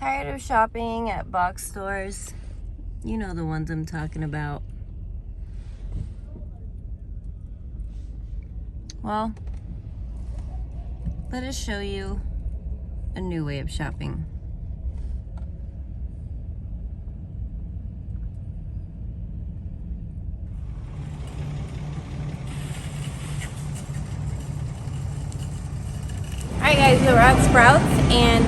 Tired of shopping at box stores? You know the ones I'm talking about. Well, let us show you a new way of shopping. Alright guys, so we're at Sprouts, and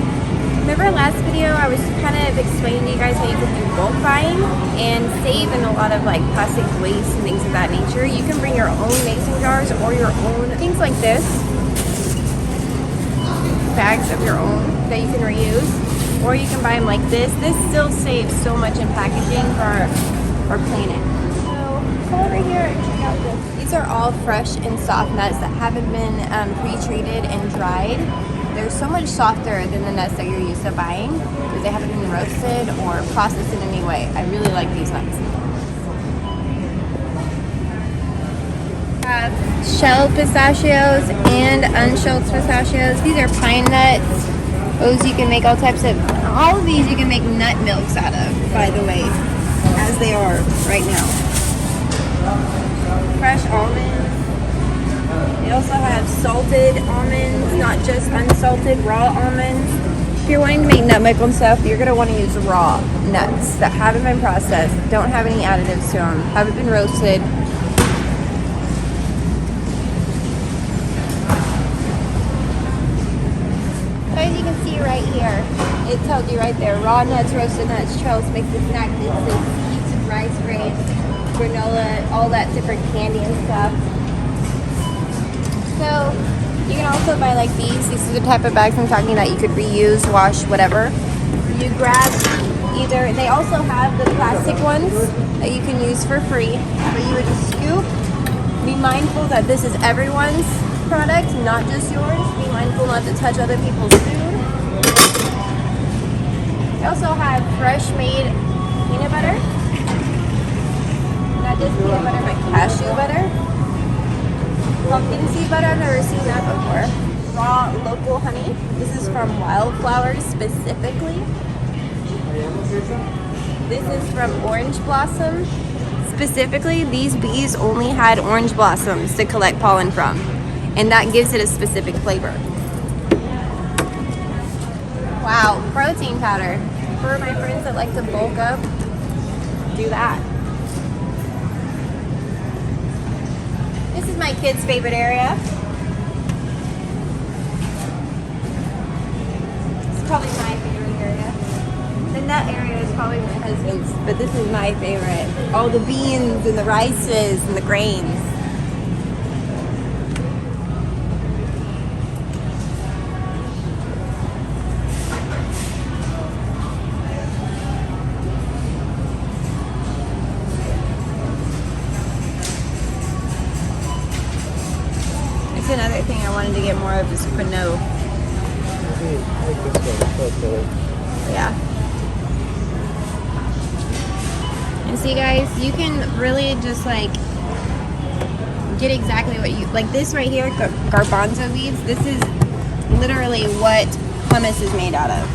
remember last video I was kind of explaining to you guys how you can do bulk buying and save in a lot of like plastic waste and things of that nature. You can bring your own mason jars or your own things like this, bags of your own that you can reuse, or you can buy them like this. This still saves so much in packaging for our planet. So come over here and check out this. These are all fresh and soft nuts that haven't been pre-treated and dried. They're so much softer than the nuts that you're used to buying because they haven't been roasted or processed in any way. I really like these nuts. Shelled pistachios and unshelled pistachios. These are pine nuts. Those you can make all types of, all of these you can make nut milks out of, by the way, as they are right now. Fresh almonds. They also have salted almonds, not just unsalted, raw almonds. If you're wanting to make nut milk and stuff, you're going to want to use raw nuts that haven't been processed, don't have any additives to them, haven't been roasted. As you can see right here, it tells you right there, raw nuts, roasted nuts, trails, mixed with snack mixes, seeds, rice grains, granola, all that different candy and stuff. So you can also buy like these. These are the type of bags I'm talking about. You could reuse, wash, whatever. You grab either, they also have the plastic ones that you can use for free, but you would just scoop. Be mindful that this is everyone's product, not just yours. Be mindful not to touch other people's food. They also have fresh made peanut butter. Not just peanut butter, but cashew butter. Pumpkin seed butter, I've never seen that before. Raw local honey. This is from wildflowers specifically. This is from orange blossom. Specifically, these bees only had orange blossoms to collect pollen from, and that gives it a specific flavor. Wow, protein powder. For my friends that like to bulk up, do that. This is my kids' favorite area. It's probably my favorite area. The nut area is probably my husband's, but this is my favorite. All the beans and the rices and the grains. Another thing I wanted to get more of is quinoa. Yeah. And see guys, you can really just like get exactly what you like. This right here, garbanzo beans, this is literally what hummus is made out of.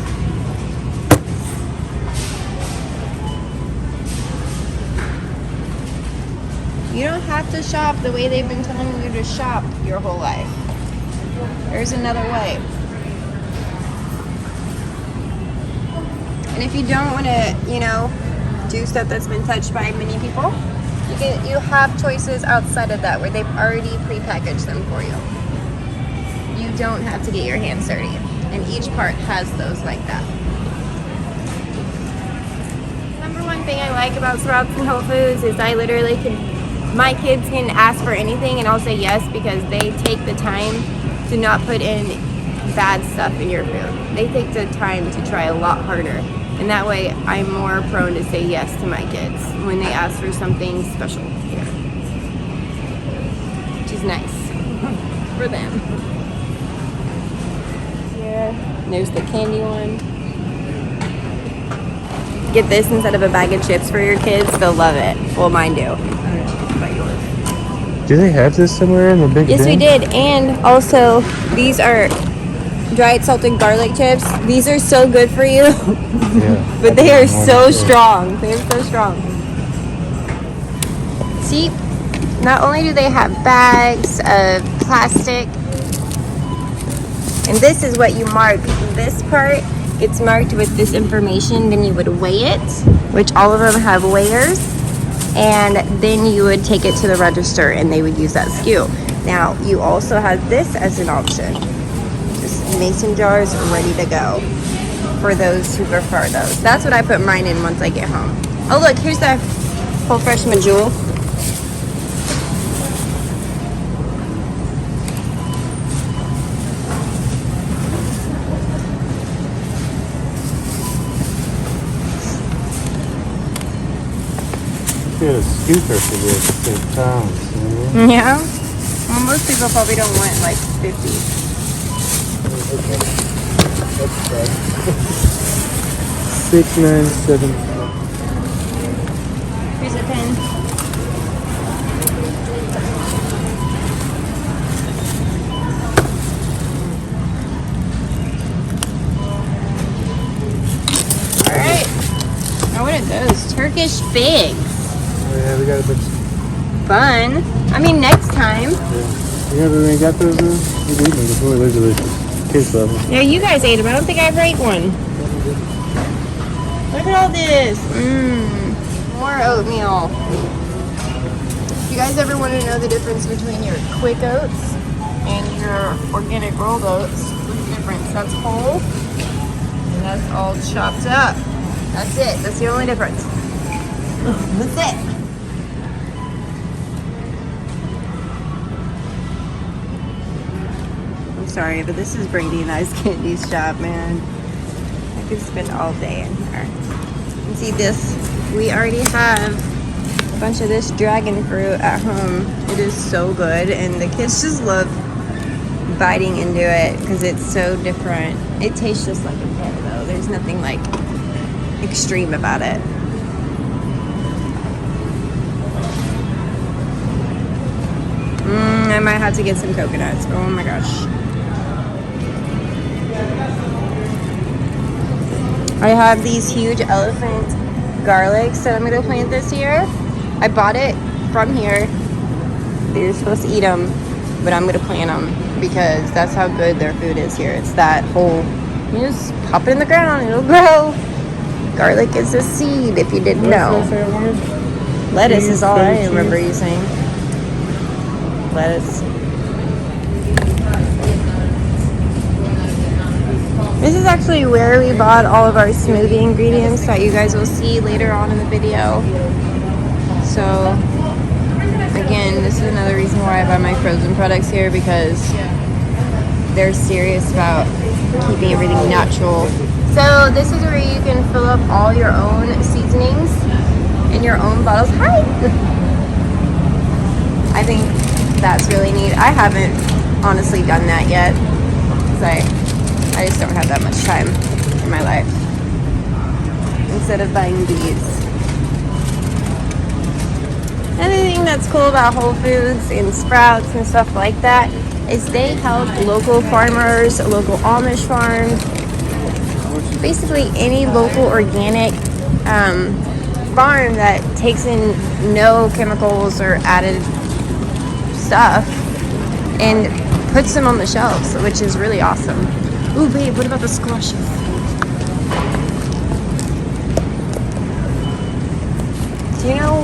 You don't have to shop the way they've been telling you to shop your whole life. There's another way. And if you don't want to, you know, do stuff that's been touched by many people, you have choices outside of that where they've already prepackaged them for you. You don't have to get your hands dirty. And each part has those like that. Number one thing I like about Sprouts and Whole Foods is I literally my kids can ask for anything and I'll say yes because they take the time to not put in bad stuff in your food. They take the time to try a lot harder. And that way I'm more prone to say yes to my kids when they ask for something special here. Which is nice for them. Here, there's the candy one. Get this instead of a bag of chips for your kids, they'll love it. Well, mine do. Do they have this somewhere in the big bin? Yes, we did. And also, these are dried salted garlic chips. These are so good for you, Yeah. but they are so strong. They are so strong. See, not only do they have bags of plastic, and this is what you mark. This part, it's marked with this information, then you would weigh it, which all of them have weighers, and then you would take it to the register and they would use that SKU. Now, you also have this as an option. Just mason jars ready to go for those who prefer those. That's what I put mine in once I get home. Oh look, here's the whole fresh medjool. Get a scooter for this, 6 pounds. You know? Yeah. Well, most people probably don't want like 50. That's bad. 697. Here's a pen. All right. Now what are those? Turkish figs. Oh yeah, we got a bunch. Fun. I mean, next time. Yeah, we got those. We eat them before. They're delicious. Kids love them. Yeah, you guys ate them. I don't think I ever ate one. Look at all this. More oatmeal. If you guys ever want to know the difference between your quick oats and your organic rolled oats, what's the difference? That's whole and that's all chopped up. That's it. That's the only difference. That's it. I'm sorry, but this is Brady and I's candy shop, man. I could spend all day in here. And see this, we already have a bunch of this dragon fruit at home. It is so good, and the kids just love biting into it because it's so different. It tastes just like a pear though. There's nothing like extreme about it. I might have to get some coconuts. Oh my gosh. I have these huge elephant garlics that I'm going to plant this year. I bought it from here. They're supposed to eat them, but I'm going to plant them because that's how good their food is here. It's that whole, you just pop it in the ground, it'll grow. Garlic is a seed, if you didn't know. Lettuce is all I remember you saying. Lettuce. This is actually where we bought all of our smoothie ingredients that you guys will see later on in the video. So, again, this is another reason why I buy my frozen products here, because they're serious about keeping everything natural. So this is where you can fill up all your own seasonings in your own bottles. Hi! I think that's really neat. I haven't honestly done that yet, because I just don't have that much time in my life. Instead of buying these. Another thing that's cool about Whole Foods and Sprouts and stuff like that is they help local farmers, local Amish farms, basically any local organic farm that takes in no chemicals or added stuff and puts them on the shelves, which is really awesome. Ooh, babe, what about the squashes? Do you know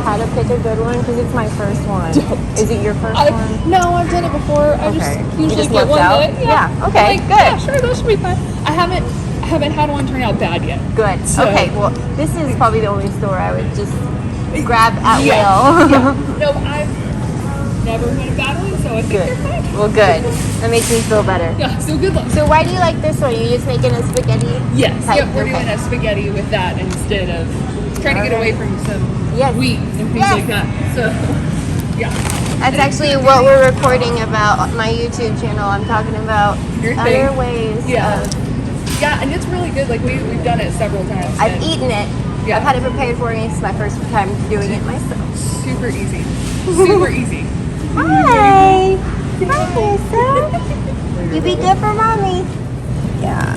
how to pick a good one? Because it's my first one. Is it your first one? No, I've done it before. I just usually get one out? that, Yeah, okay, good. Yeah, sure, that should be fine. I haven't had one turn out bad yet. Good. So, okay, well, this is probably the only store I would just grab at will. Yeah. No, I've never had a bad one, so I think you're fine. Well, good. That makes me feel better. Yeah, so good luck. So why do you like this one? You're just making a spaghetti? Yes, type? yep, we're doing a spaghetti with that instead of trying to get away from some wheat and things like that. So, yeah. That's actually what we're recording about on my YouTube channel. I'm talking about other ways of... Yeah, and it's really good. Like, we've done it several times. I've eaten it. Yeah. I've had it prepared for me. It's my first time doing it myself. Super easy. Super easy. Hi! Hi, Lisa. You be good for mommy. Yeah.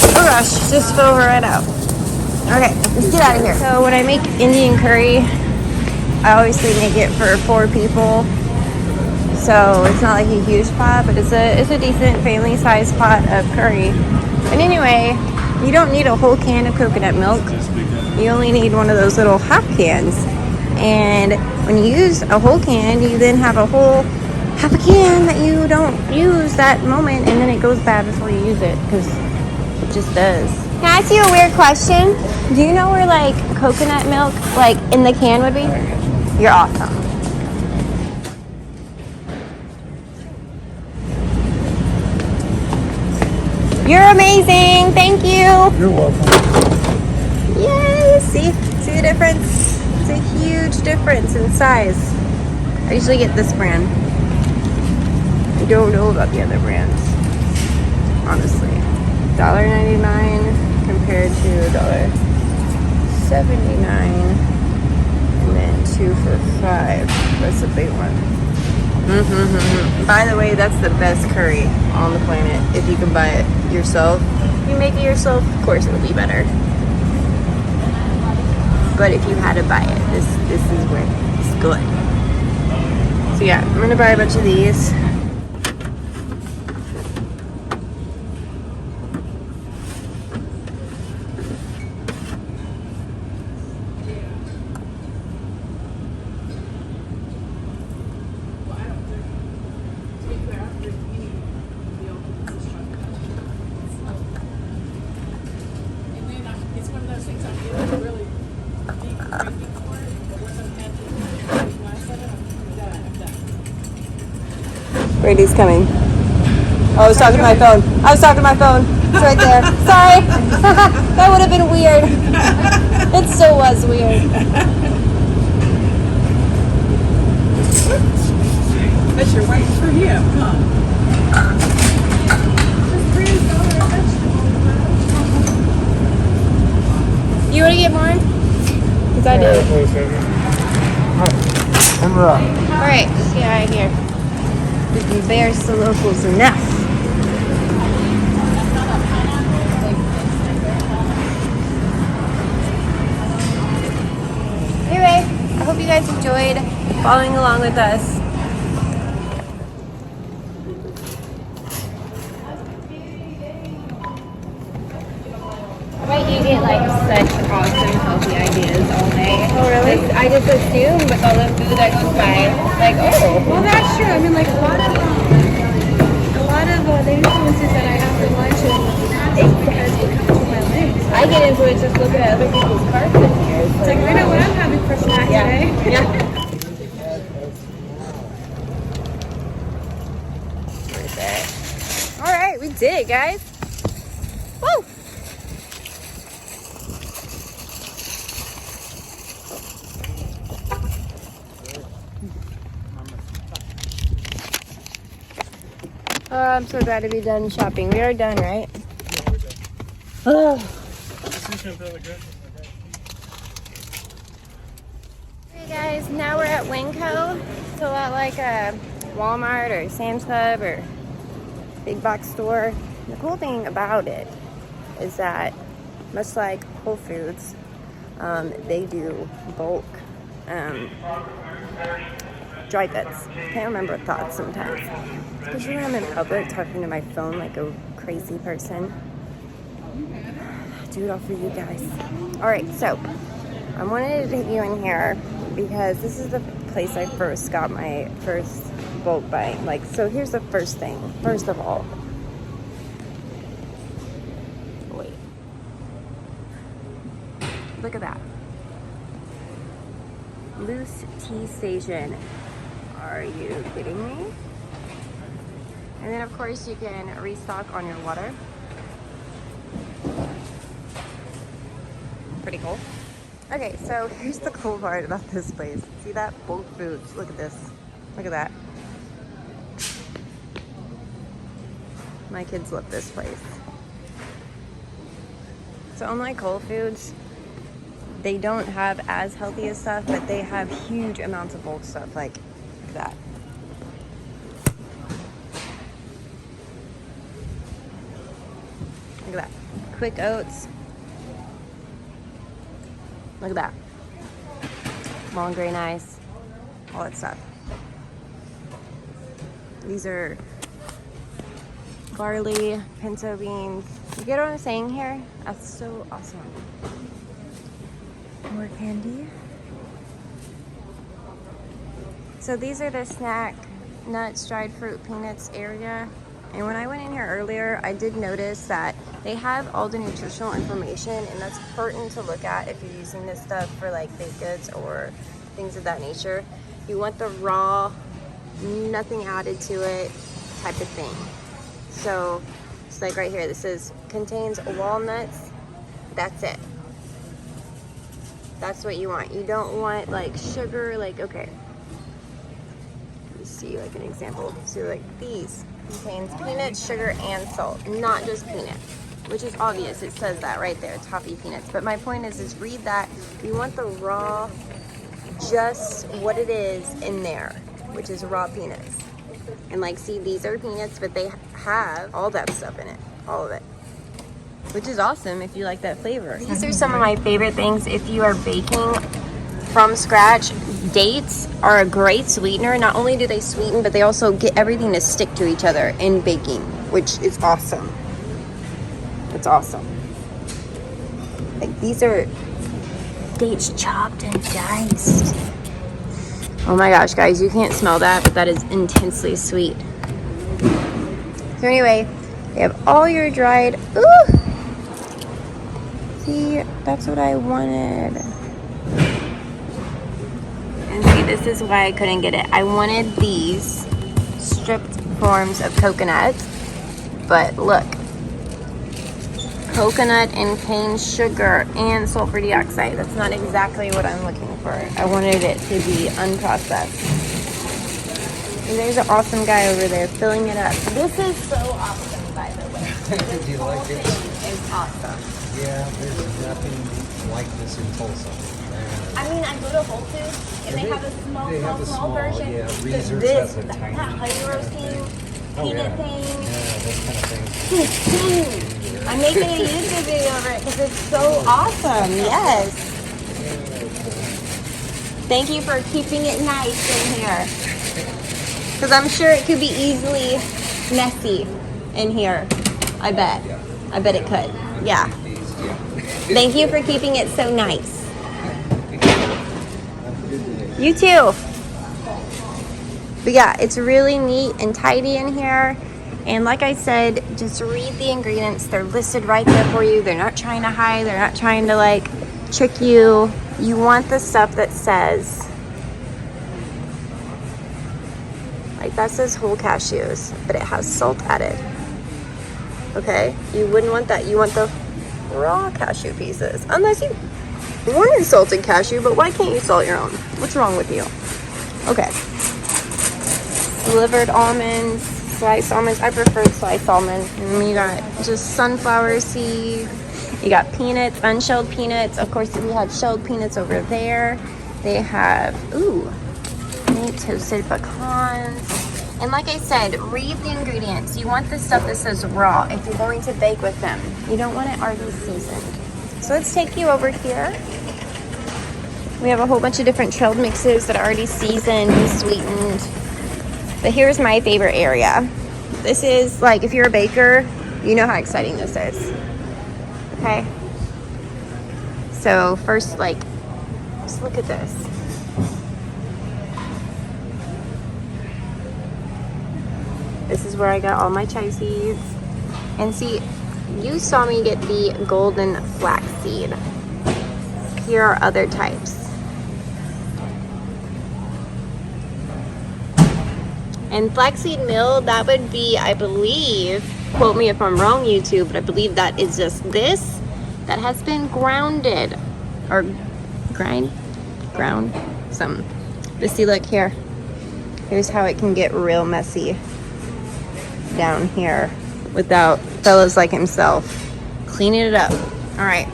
Oh gosh, just fell right out. Okay, let's get out of here. So when I make Indian curry, I obviously make it for 4 people. So it's not like a huge pot, but it's a decent family-sized pot of curry. And anyway, you don't need a whole can of coconut milk. You only need one of those little half cans. And when you use a whole can, you then have a whole half a can that you don't use that moment, and then it goes bad before you use it, because it just does. Can I ask you a weird question? Do you know where like coconut milk, like in the can would be? You're awesome. You're amazing. Thank you. You're welcome. Yay! See the difference? It's a huge difference in size. I usually get this brand. I don't know about the other brands, honestly. $1.99 compared to $1.79, and then 2 for $5. That's a big one. By the way, that's the best curry on the planet. If you can buy it yourself, you make it yourself, of course it'll be better. But if you had to buy it, this is where it's good. So yeah, I'm gonna buy a bunch of these. Brady's coming. Oh, I was talking to my phone. It's right there. Sorry. That would have been weird. It still was weird. But you're waiting for him, huh? You want to get more? Because I did. Alright, let's get out of here. We embarrass the locals enough. Anyway, I hope you guys enjoyed following along with us. I bet you get like such awesome healthy ideas all day. Oh really? I just assume with all the food that goes by, like, oh. Well, that's true. I mean, like a lot of the influences that I have for lunch is because it comes from my legs. I get into it just looking at other people's carts in here. It's like, I know what I'm having for snack today. Yeah. All right, we did it, guys. Woo! Oh, I'm so glad to be done shopping. We are done, right? Yeah, we're done. Oh. Hey guys, now we're at WINCO. It's a lot like a Walmart or Sam's Club or big box store. The cool thing about it is that, much like Whole Foods, they do bulk dry goods. Can't remember thoughts sometimes, especially when I'm in public talking to my phone like a crazy person. Do it all for you guys. All right, so I wanted to take you in here because this is the place I first got my first bulk buying. Like, so here's the first thing. First of all, wait, look at that. Loose tea station. Are you kidding me? And then of course you can restock on your water. Pretty cool. Okay, so here's the cool part about this place. See that? Bulk Foods. Look at this. Look at that. My kids love this place. So unlike Whole Foods, they don't have as healthy as stuff, but they have huge amounts of bulk stuff. Like, look at that. Look at that. Quick oats. Look at that. Long grain ice. All that stuff. These are barley, pinto beans. You get what I'm saying here? That's so awesome. More candy. So these are the snack, nuts, dried fruit, peanuts area. And when I went in here earlier, I did notice that they have all the nutritional information, and that's important to look at if you're using this stuff for like baked goods or things of that nature. You want the raw, nothing added to it type of thing. So it's like right here, this is contains walnuts. That's it. That's what you want. You don't want like sugar, like, okay. Let me see like an example. So like these contains peanuts, sugar, and salt, not just peanut, which is obvious. It says that right there, toffee peanuts. But my point is read that. You want the raw, just what it is in there, which is raw peanuts. And like, see, these are peanuts, but they have all that stuff in it, all of it, which is awesome if you like that flavor. These are some of my favorite things if you are baking from scratch. Dates are a great sweetener. Not only do they sweeten, but they also get everything to stick to each other in baking, which is awesome. It's awesome. Like, these are dates chopped and diced. Oh my gosh, guys, you can't smell that, but that is intensely sweet. So anyway, you have all your dried, ooh! See, that's what I wanted. And see, this is why I couldn't get it. I wanted these stripped forms of coconut, but look. Coconut and cane sugar and sulfur dioxide. That's not exactly what I'm looking for. I wanted it to be unprocessed. And there's an awesome guy over there filling it up. This is so awesome, by the way. Do you like it? It's awesome. Yeah, there's nothing like this in Tulsa. I mean, I go to Whole Foods and they have a small version. Yeah, Reese's This, has a that tiny. honey roasting, peanut thing. Yeah, those kind of things. It's huge. I'm making a YouTube video over it because it's so awesome. Yes. Thank you for keeping it nice in here. Because I'm sure it could be easily messy in here. I bet. I bet it could. Yeah. Thank you for keeping it so nice. You too. But yeah, it's really neat and tidy in here. And like I said, just read the ingredients. They're listed right there for you. They're not trying to hide. They're not trying to like trick you. You want the stuff that says, like that says whole cashews, but it has salt added. Okay? You wouldn't want that. You want the raw cashew pieces. Unless you wanted salted cashew, but why can't you salt your own? What's wrong with you? Okay. Slivered almonds. Sliced almonds. I prefer sliced almonds. And you got just sunflower seeds. You got peanuts, unshelled peanuts. Of course, we have shelled peanuts over there. They have, ooh, made toasted pecans. And like I said, read the ingredients. You want the stuff that says raw if you're going to bake with them. You don't want it already seasoned. So let's take you over here. We have a whole bunch of different trailed mixes that are already seasoned and sweetened. But here's my favorite area. This is like, if you're a baker, you know how exciting this is. Okay? So first, like, just look at this. This is where I got all my chia seeds. And see, you saw me get the golden flax seed. Here are other types. And flaxseed meal, that would be, I believe, quote me if I'm wrong, YouTube, but I believe that is just this that has been grounded or ground some. But see, look here. Here's how it can get real messy down here without fellas like himself cleaning it up. All right.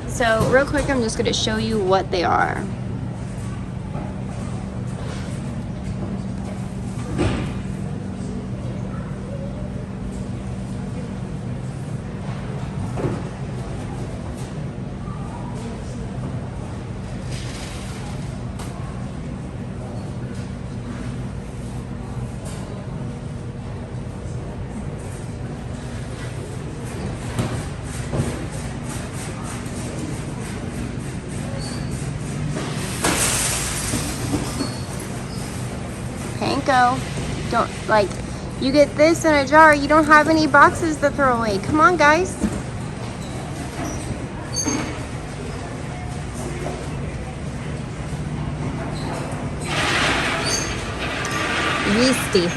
So real quick, I'm just going to show you what they are. Panko. Don't, like, you get this in a jar, you don't have any boxes to throw away. Come on, guys. Yeasty.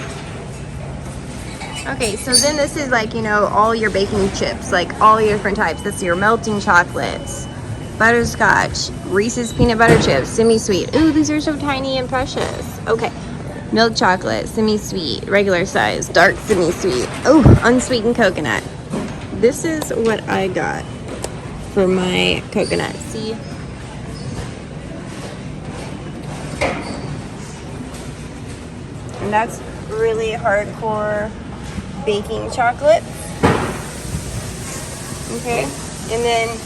Okay, so then this is like, you know, all your baking chips, like all your different types. That's your melting chocolates, butterscotch, Reese's peanut butter chips, semi-sweet. Ooh, these are so tiny and precious. Okay, milk chocolate, semi-sweet, regular size, dark semi-sweet. Oh, unsweetened coconut. This is what I got for my coconut. See? And that's really hardcore baking chocolate. Okay, and then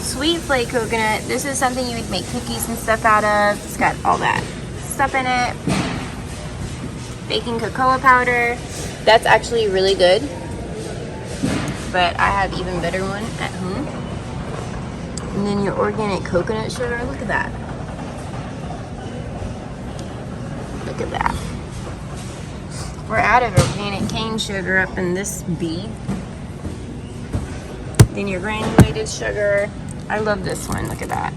sweet flake coconut. This is something you would make cookies and stuff out of. It's got all that stuff in it. Baking cocoa powder. That's actually really good, but I have even better one at home. And then your organic coconut sugar. Look at that. Look at that. We're out of organic cane sugar up in this bee. Then your granulated sugar. I love this one. Look at that.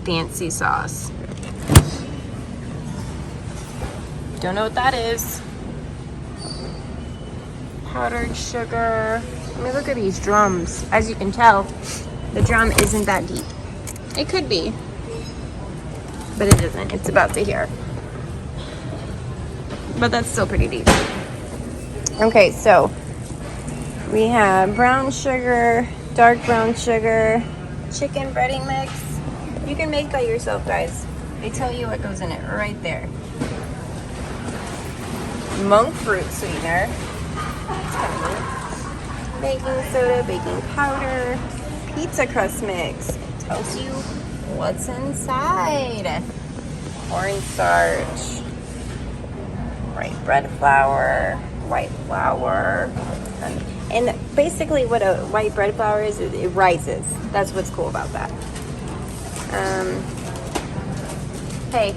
Fancy sauce. Don't know what that is. Powdered sugar. I mean, look at these drums. As you can tell, the drum isn't that deep. It could be, but it isn't. It's about to here. But that's still pretty deep. Okay, so we have brown sugar, dark brown sugar, chicken breading mix. You can make that yourself, guys. They tell you what goes in it right there. Monk fruit sweetener. That's kind of neat. Baking soda, baking powder, pizza crust mix. Tells you what's inside. Cornstarch. White bread flour, white flour, and basically what a white bread flour is, it rises. That's what's cool about that. Hey,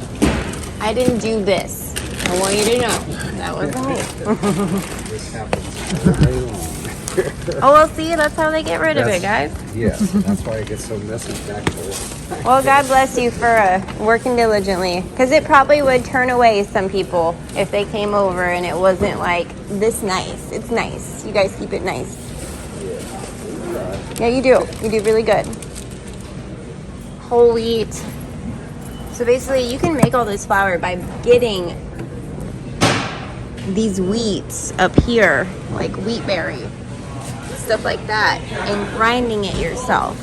I didn't do this. I want you to know that wasn't me. This happens all day long. Oh, well, see, that's how they get rid of it, guys. Yes, that's why it gets so messy back there. Well, God bless you for working diligently, because it probably would turn away some people if they came over and it wasn't like this nice. It's nice. You guys keep it nice. Yeah, you do. You do really good. Whole wheat. So basically, you can make all this flour by getting these wheats up here, like wheat berry, stuff like that, and grinding it yourself.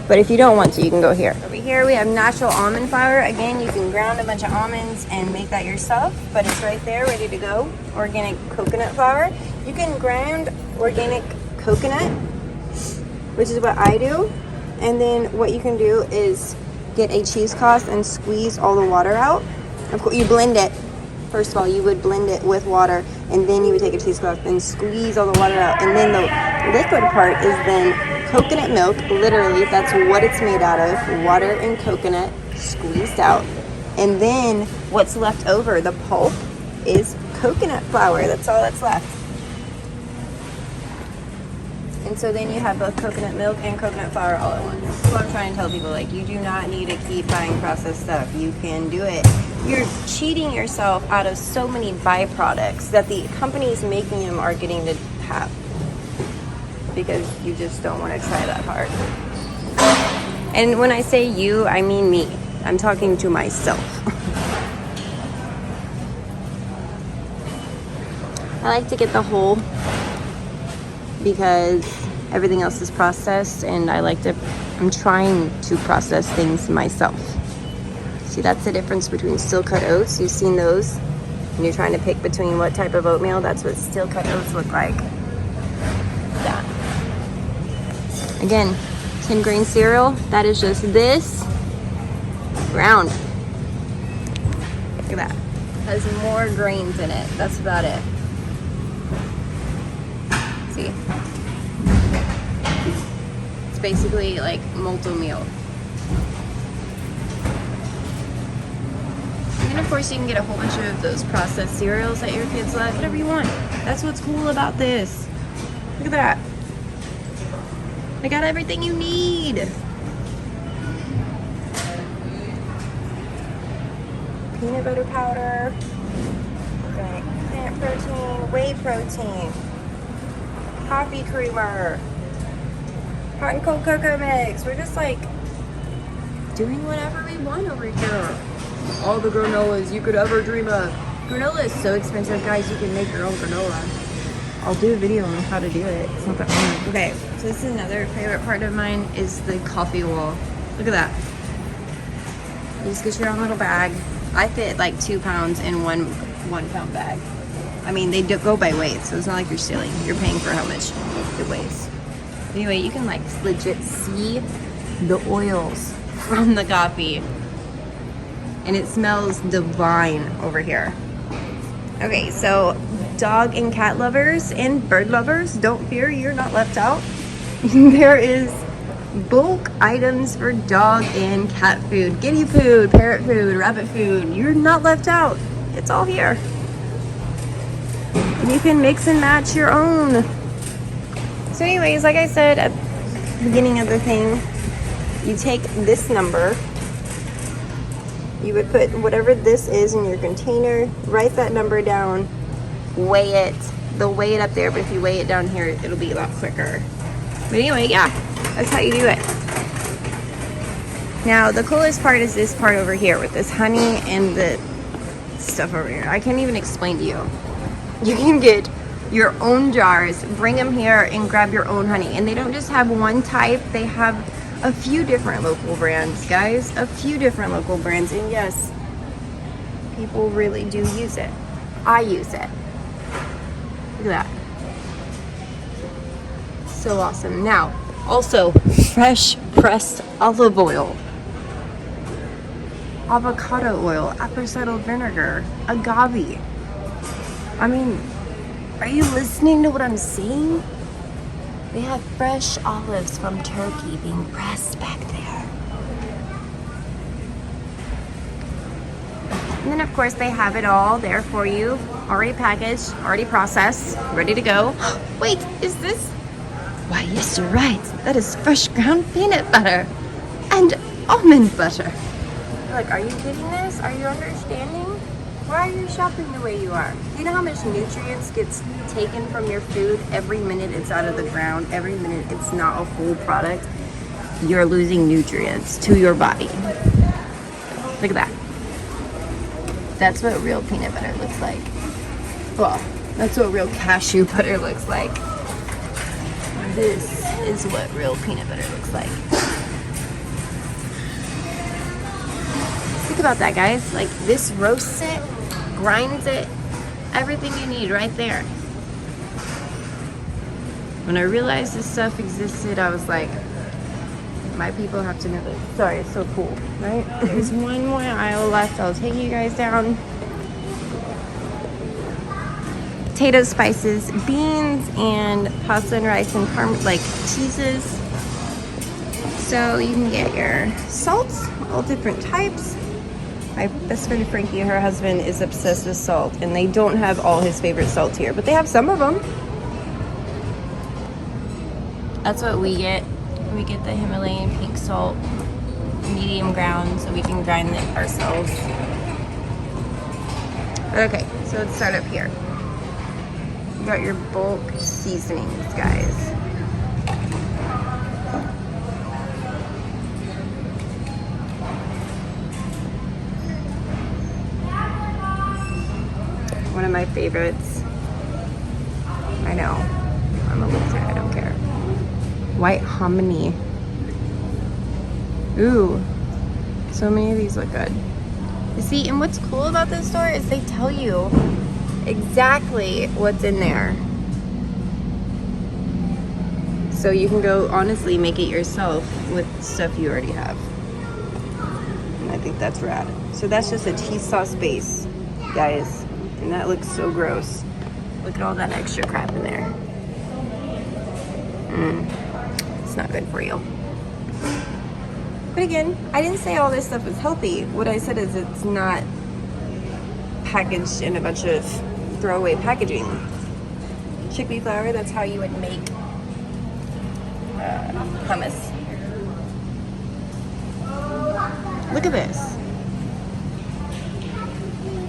But if you don't want to, you can go here. Over here we have natural almond flour. Again, you can ground a bunch of almonds and make that yourself, but it's right there ready to go. Organic coconut flour. You can ground organic coconut, which is what I do. And then what you can do is get a cheesecloth and squeeze all the water out. Of course, you blend it. First of all, you would blend it with water, and then you would take a cheesecloth and squeeze all the water out. And then the liquid part is then coconut milk. Literally, that's what it's made out of. Water and coconut squeezed out. And then what's left over, the pulp, is coconut flour. That's all that's left. And so then you have both coconut milk and coconut flour all at once. That's what I'm trying to tell people. Like, you do not need to keep buying processed stuff. You can do it. You're cheating yourself out of so many byproducts that the companies making them are getting to have, because you just don't want to try that hard. And when I say you, I mean me. I'm talking to myself. I like to get the whole because everything else is processed, and I'm trying to process things myself. See, that's the difference between steel cut oats. You've seen those. When you're trying to pick between what type of oatmeal, that's what steel cut oats look like. Yeah. Again, 10 grain cereal, that is just this ground. Look at that. Has more grains in it. That's about it. See? It's basically like multi-meal. And then of course you can get a whole bunch of those processed cereals that your kids love, whatever you want. That's what's cool about this. Look at that. I got everything you need. Peanut butter powder. Okay. Plant protein, whey protein, coffee creamer, hot and cold cocoa mix. We're just like doing whatever we want over here. All the granolas you could ever dream of. Granola is so expensive, guys. You can make your own granola. I'll do a video on how to do it. It's not that hard. Okay, so this is another favorite part of mine is the coffee wall. Look at that. You just get your own little bag. I fit like 2 pounds in one pound bag. I mean, they do go by weight, so it's not like you're stealing. You're paying for how much it weighs. Anyway, you can like legit see the oils from the coffee. And it smells divine over here. Okay, so dog and cat lovers and bird lovers, don't fear, you're not left out. There is bulk items for dog and cat food, guinea food, parrot food, rabbit food. You're not left out. It's all here. And you can mix and match your own. So anyways, like I said at the beginning of the thing, you take this number, you would put whatever this is in your container, write that number down, weigh it. They'll weigh it up there, but if you weigh it down here, it'll be a lot quicker. But anyway, yeah, that's how you do it. Now, the coolest part is this part over here with this honey and the stuff over here. I can't even explain to you. You can get your own jars, bring them here and grab your own honey. And they don't just have one type, they have a few different local brands, guys. A few different local brands. And yes, people really do use it. I use it. Look at that. So awesome. Now, also, fresh pressed olive oil, avocado oil, apple cider vinegar, agave. I mean, are you listening to what I'm saying? They have fresh olives from Turkey being pressed back there. And then of course they have it all there for you, already packaged, already processed, ready to go. Wait, is this? Why, yes, you're right. That is fresh ground peanut butter and almond butter. Like, are you getting this? Are you understanding? Why are you shopping the way you are? You know how much nutrients gets taken from your food every minute it's out of the ground, every minute it's not a full product? You're losing nutrients to your body. Look at that. That's what real peanut butter looks like. Well, that's what real cashew butter looks like. This is what real peanut butter looks like. Think about that, guys. Like, this roasts it, grinds it, everything you need right there. When I realized this stuff existed, I was like, my people have to know this. Sorry, it's so cool, right? There's one more aisle left. I'll take you guys down. Potatoes, spices, beans, and pasta and rice and like cheeses. So you can get your salts, all different types. My best friend Frankie, her husband, is obsessed with salt, and they don't have all his favorite salts here, but they have some of them. That's what we get. We get the Himalayan pink salt, medium ground, so we can grind it ourselves. Okay, so let's start up here. You got your bulk seasonings, guys. my favorites. I know. I'm a loser. I don't care. White hominy. Ooh. So many of these look good. You see, and what's cool about this store is they tell you exactly what's in there. So you can go honestly make it yourself with stuff you already have. And I think that's rad. So that's just a cheese sauce base, guys. And that looks so gross. Look at all that extra crap in there. It's not good for you. But again, I didn't say all this stuff was healthy. What I said is it's not packaged in a bunch of throwaway packaging. Chickpea flour, that's how you would make hummus. Look at this.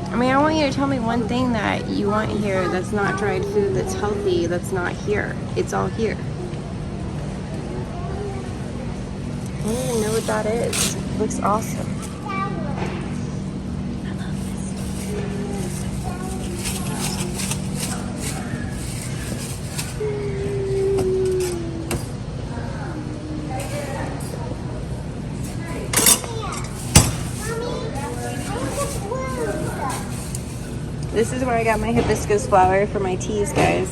I mean, I want you to tell me one thing that you want here that's not dried food, that's healthy, that's not here. It's all here. I don't even know what that is. It looks awesome. This is where I got my hibiscus flower for my teas, guys.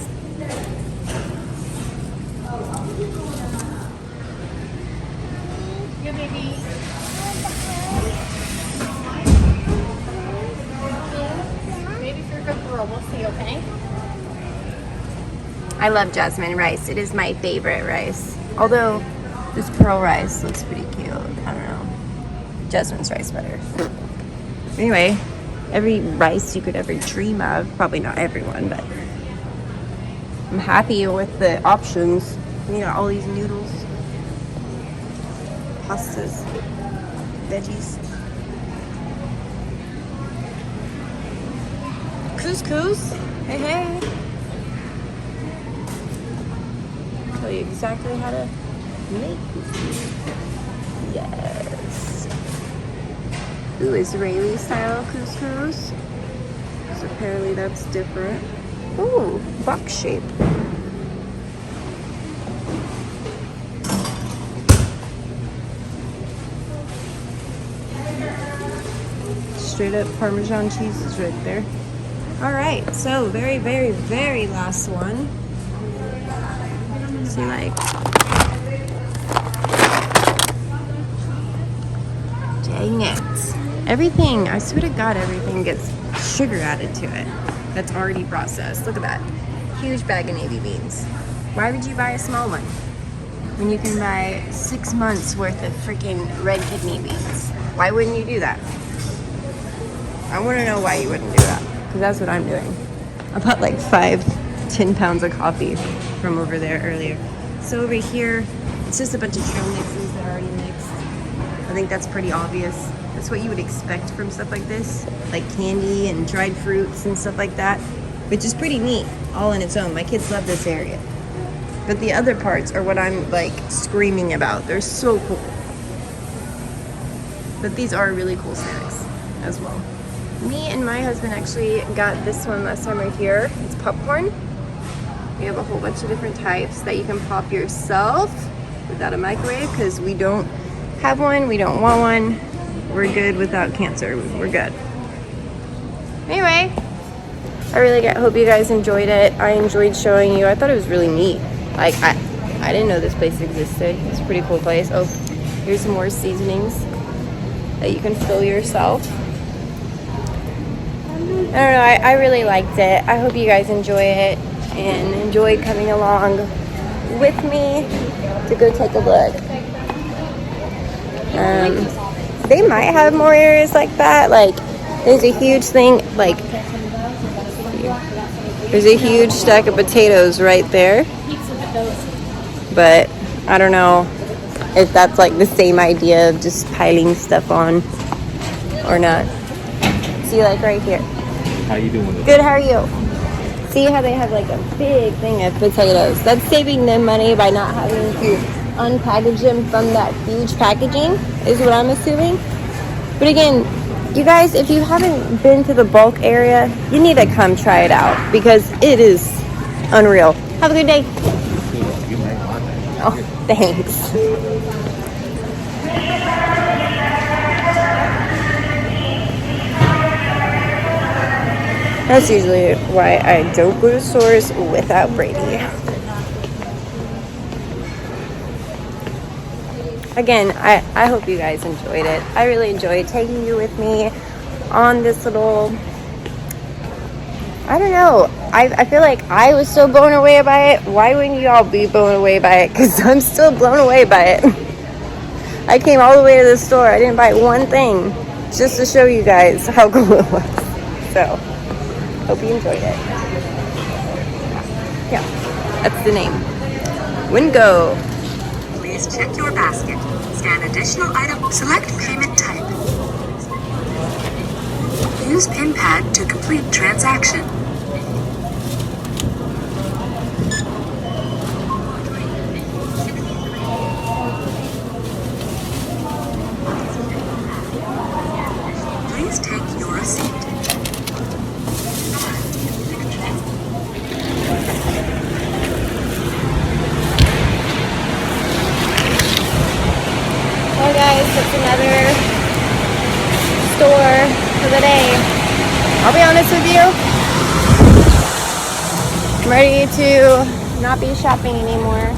Good baby. Maybe for good girl, we'll see, okay? I love jasmine rice. It is my favorite rice. Although this pearl rice looks pretty cute. I don't know. Jasmine's rice better. Anyway, every rice you could ever dream of. Probably not everyone, but I'm happy with the options. You know, all these noodles, pastas, veggies. Couscous. Hey, hey. Tell you exactly how to make couscous. Yes. Ooh, Israeli style couscous. So apparently that's different. Ooh, box shape. Straight up Parmesan cheese is right there. All right, so very, very, very last one. See, like, dang it. Everything, I swear to God, everything gets sugar added to it. That's already processed. Look at that. Huge bag of navy beans. Why would you buy a small one when you can buy 6 months worth of freaking red kidney beans? Why wouldn't you do that? I want to know why you wouldn't do that, because that's what I'm doing. I bought like 10 pounds of coffee from over there earlier. So over here, it's just a bunch of trail mixes that are already mixed. I think that's pretty obvious. That's what you would expect from stuff like this, like candy and dried fruits and stuff like that, which is pretty neat, all on its own. My kids love this area. But the other parts are what I'm like screaming about. They're so cool. But these are really cool snacks as well. Me and my husband actually got this one last time right here. It's popcorn. We have a whole bunch of different types that you can pop yourself without a microwave, because we don't have one, we don't want one. We're good without cancer. We're good. Anyway, I really hope you guys enjoyed it. I enjoyed showing you. I thought it was really neat. Like, I didn't know this place existed. It's a pretty cool place. Oh, here's some more seasonings that you can fill yourself. I don't know, I really liked it. I hope you guys enjoy it and enjoyed coming along with me to go take a look. They might have more areas like that. Like, there's a huge thing, like, there's a huge stack of potatoes right there. But I don't know if that's like the same idea of just piling stuff on or not. See, like right here. How you doing? Good, how are you? See how they have like a big thing of potatoes? That's saving them money by not having to unpackage them from that huge packaging, is what I'm assuming. But again, You guys, if you haven't been to the bulk area, you need to come try it out because it is unreal. Have a good day. Oh, thanks. That's usually why I don't go to stores without Brady. Again, I hope you guys enjoyed it. I really enjoyed taking you with me on this little, I don't know. I feel like I was so blown away by it. Why wouldn't you all be blown away by it? Because I'm still blown away by it. I came all the way to the store. I didn't buy one thing just to show you guys how cool it was. So, hope you enjoyed it. Yeah, that's the name. WINCO. Please check your basket. Scan additional item. Select payment type. Use PIN pad to complete transaction. Please take your receipt. Well guys, that's another store for the day. I'll be honest with you, I'm ready to not be shopping anymore.